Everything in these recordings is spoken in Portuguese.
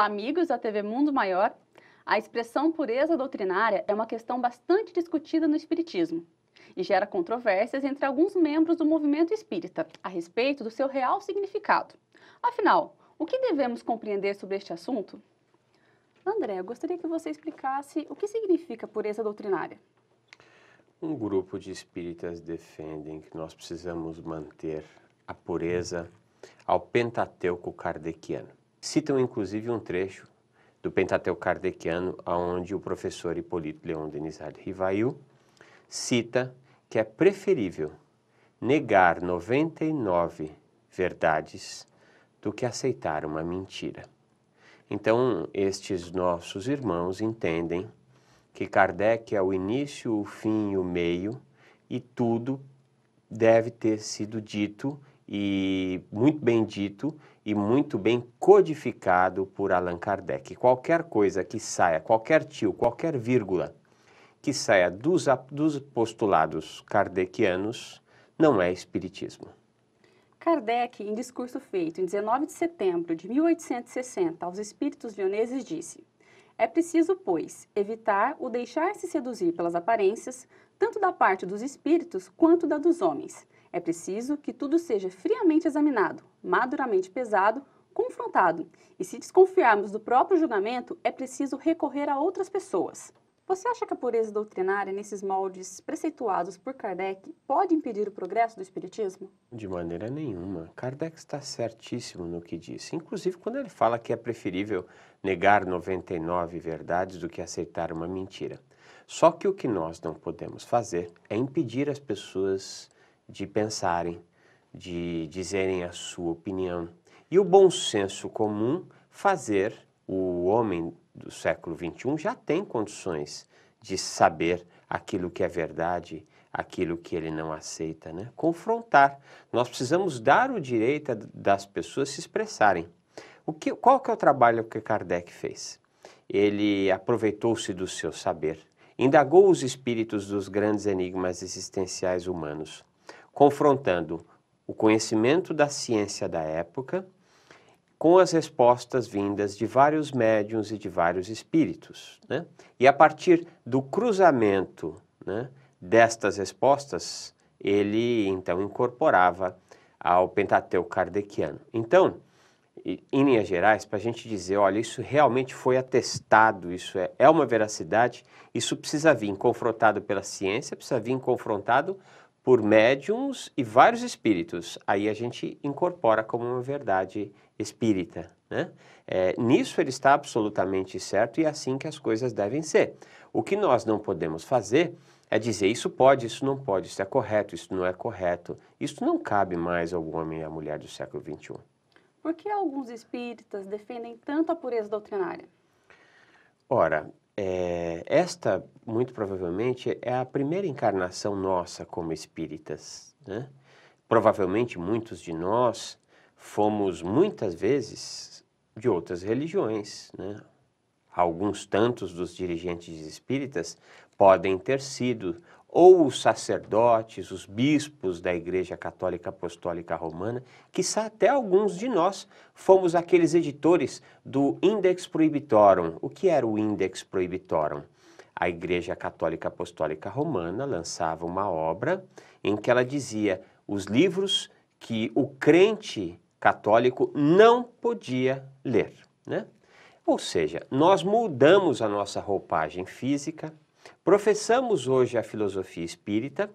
Olá, amigos da TV Mundo Maior. A expressão pureza doutrinária é uma questão bastante discutida no Espiritismo e gera controvérsias entre alguns membros do movimento espírita a respeito do seu real significado. Afinal, o que devemos compreender sobre este assunto? André, eu gostaria que você explicasse o que significa pureza doutrinária. Um grupo de espíritas defendem que nós precisamos manter a pureza ao Pentateuco kardeciano. Citam inclusive um trecho do Pentateuco kardeciano, onde o professor Hipólito Leon Denizade Rivail cita que é preferível negar 99 verdades do que aceitar uma mentira. Então, estes nossos irmãos entendem que Kardec é o início, o fim e o meio, e tudo deve ter sido dito, e muito bem codificado por Allan Kardec. Qualquer coisa que saia, qualquer tio, qualquer vírgula que saia dos postulados kardecianos não é espiritismo. Kardec, em discurso feito em 19 de setembro de 1860 aos espíritos vieneses, disse: "É preciso, pois, evitar o deixar-se seduzir pelas aparências, tanto da parte dos espíritos quanto da dos homens. É preciso que tudo seja friamente examinado, maduramente pesado, confrontado, e se desconfiarmos do próprio julgamento, é preciso recorrer a outras pessoas." Você acha que a pureza doutrinária, nesses moldes preceituados por Kardec, pode impedir o progresso do espiritismo? De maneira nenhuma. Kardec está certíssimo no que disse. Inclusive, quando ele fala que é preferível negar 99 verdades do que aceitar uma mentira. Só que o que nós não podemos fazer é impedir as pessoas de pensarem, de dizerem a sua opinião. E o bom senso comum fazer o homem do século XXI já tem condições de saber aquilo que é verdade, aquilo que ele não aceita, né? Confrontar. Nós precisamos dar o direito das pessoas se expressarem. Qual que é o trabalho que Kardec fez? Ele aproveitou-se do seu saber, indagou os espíritos dos grandes enigmas existenciais humanos, confrontando o conhecimento da ciência da época com as respostas vindas de vários médiuns e de vários espíritos, né? E a partir do cruzamento, né, destas respostas, ele então incorporava ao Pentateuco kardeciano. Então, em linhas gerais, para a gente dizer, olha, isso realmente foi atestado, isso é uma veracidade, isso precisa vir confrontado pela ciência, precisa vir confrontado por médiuns e vários espíritos. Aí a gente incorpora como uma verdade espírita, né? Nisso ele está absolutamente certo e é assim que as coisas devem ser. O que nós não podemos fazer é dizer isso pode, isso não pode, isso é correto, isso não é correto. Isso não cabe mais ao homem e à mulher do século XXI. Por que alguns espíritas defendem tanto a pureza doutrinária? Ora, esta, muito provavelmente, é a primeira encarnação nossa como espíritas, né? Provavelmente muitos de nós fomos muitas vezes de outras religiões, né? Alguns tantos dos dirigentes espíritas podem ter sido ou os sacerdotes, os bispos da Igreja Católica Apostólica Romana, quiçá até alguns de nós fomos aqueles editores do Index Prohibitorum. O que era o Index Prohibitorum? A Igreja Católica Apostólica Romana lançava uma obra em que ela dizia os livros que o crente católico não podia ler, né? Ou seja, nós mudamos a nossa roupagem física, professamos hoje a filosofia espírita,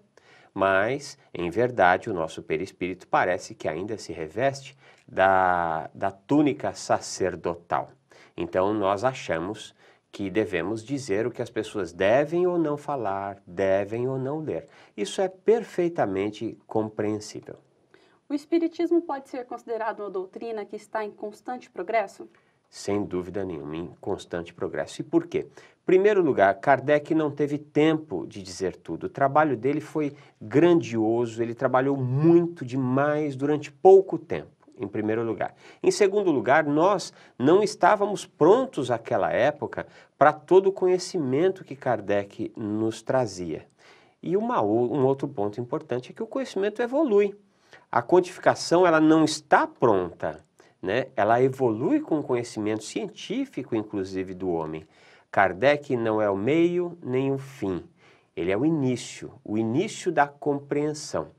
mas, em verdade, o nosso perispírito parece que ainda se reveste da túnica sacerdotal. Então, nós achamos que devemos dizer o que as pessoas devem ou não falar, devem ou não ler. Isso é perfeitamente compreensível. O espiritismo pode ser considerado uma doutrina que está em constante progresso? Sem dúvida nenhuma, em constante progresso. E por quê? Em primeiro lugar, Kardec não teve tempo de dizer tudo. O trabalho dele foi grandioso, ele trabalhou muito demais durante pouco tempo, em primeiro lugar. Em segundo lugar, nós não estávamos prontos naquela época para todo o conhecimento que Kardec nos trazia. E um outro ponto importante é que o conhecimento evolui. A codificação ela não está pronta. né? Ela evolui com o conhecimento científico, inclusive, do homem. Kardec não é o meio nem o fim. Ele é o início da compreensão.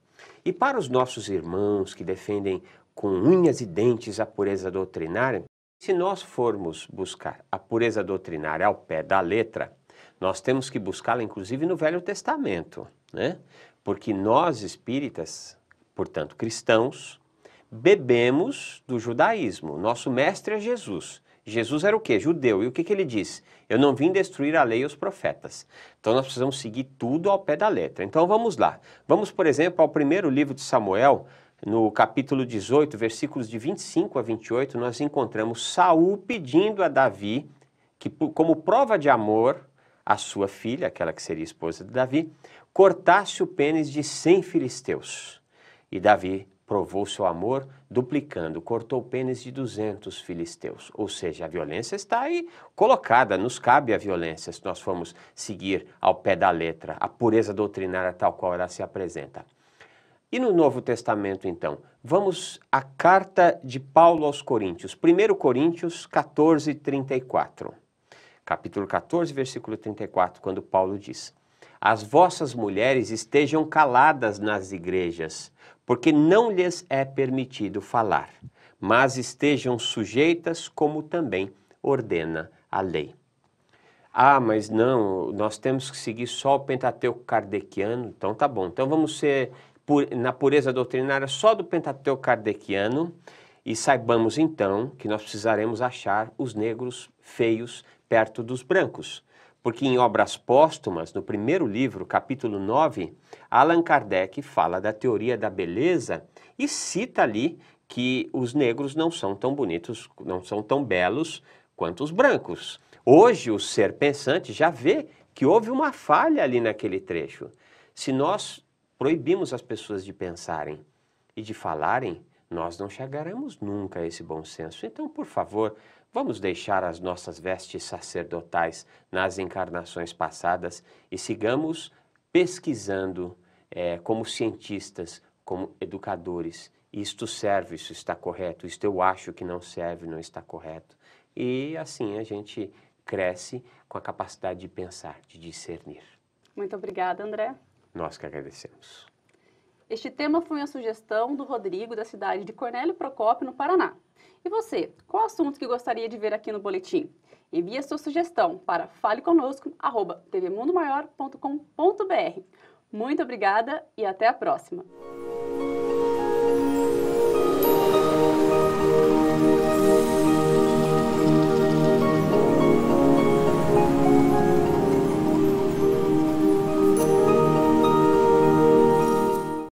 E para os nossos irmãos que defendem com unhas e dentes a pureza doutrinária, se nós formos buscar a pureza doutrinária ao pé da letra, nós temos que buscá-la inclusive no Velho Testamento, né? Porque nós espíritas, portanto cristãos, bebemos do judaísmo. Nosso mestre é Jesus. Jesus era o quê? Judeu. E o que ele disse? Eu não vim destruir a lei e os profetas. Então nós precisamos seguir tudo ao pé da letra. Então vamos lá. Vamos, por exemplo, ao primeiro livro de Samuel, no capítulo 18, versículos de 25 a 28, nós encontramos Saul pedindo a Davi que, como prova de amor, a sua filha, aquela que seria esposa de Davi, cortasse o pênis de 100 filisteus. E Davi provou seu amor duplicando, cortou o pênis de 200 filisteus. Ou seja, a violência está aí colocada, nos cabe a violência se nós formos seguir ao pé da letra, a pureza doutrinária tal qual ela se apresenta. E no Novo Testamento, então, vamos à carta de Paulo aos Coríntios, 1 Coríntios 14, 34. Capítulo 14, versículo 34, quando Paulo diz: as vossas mulheres estejam caladas nas igrejas, porque não lhes é permitido falar, mas estejam sujeitas como também ordena a lei. Ah, mas não, nós temos que seguir só o Pentateuco kardeciano, então tá bom. Então vamos ser na pureza doutrinária só do Pentateuco kardeciano e saibamos então que nós precisaremos achar os negros feios perto dos brancos. Porque em Obras Póstumas, no primeiro livro, capítulo 9, Allan Kardec fala da teoria da beleza e cita ali que os negros não são tão bonitos, não são tão belos quanto os brancos. Hoje, o ser pensante já vê que houve uma falha ali naquele trecho. Se nós proibimos as pessoas de pensarem e de falarem, nós não chegaremos nunca a esse bom senso. Então, por favor, vamos deixar as nossas vestes sacerdotais nas encarnações passadas e sigamos pesquisando como cientistas, como educadores. Isto serve, isso está correto, isto eu acho que não serve, não está correto. E assim a gente cresce com a capacidade de pensar, de discernir. Muito obrigada, André. Nós que agradecemos. Este tema foi uma sugestão do Rodrigo, da cidade de Cornélio Procópio, no Paraná. E você, qual assunto que gostaria de ver aqui no boletim? Envie a sua sugestão para faleconosco@tvmundomaior.com.br. Muito obrigada e até a próxima!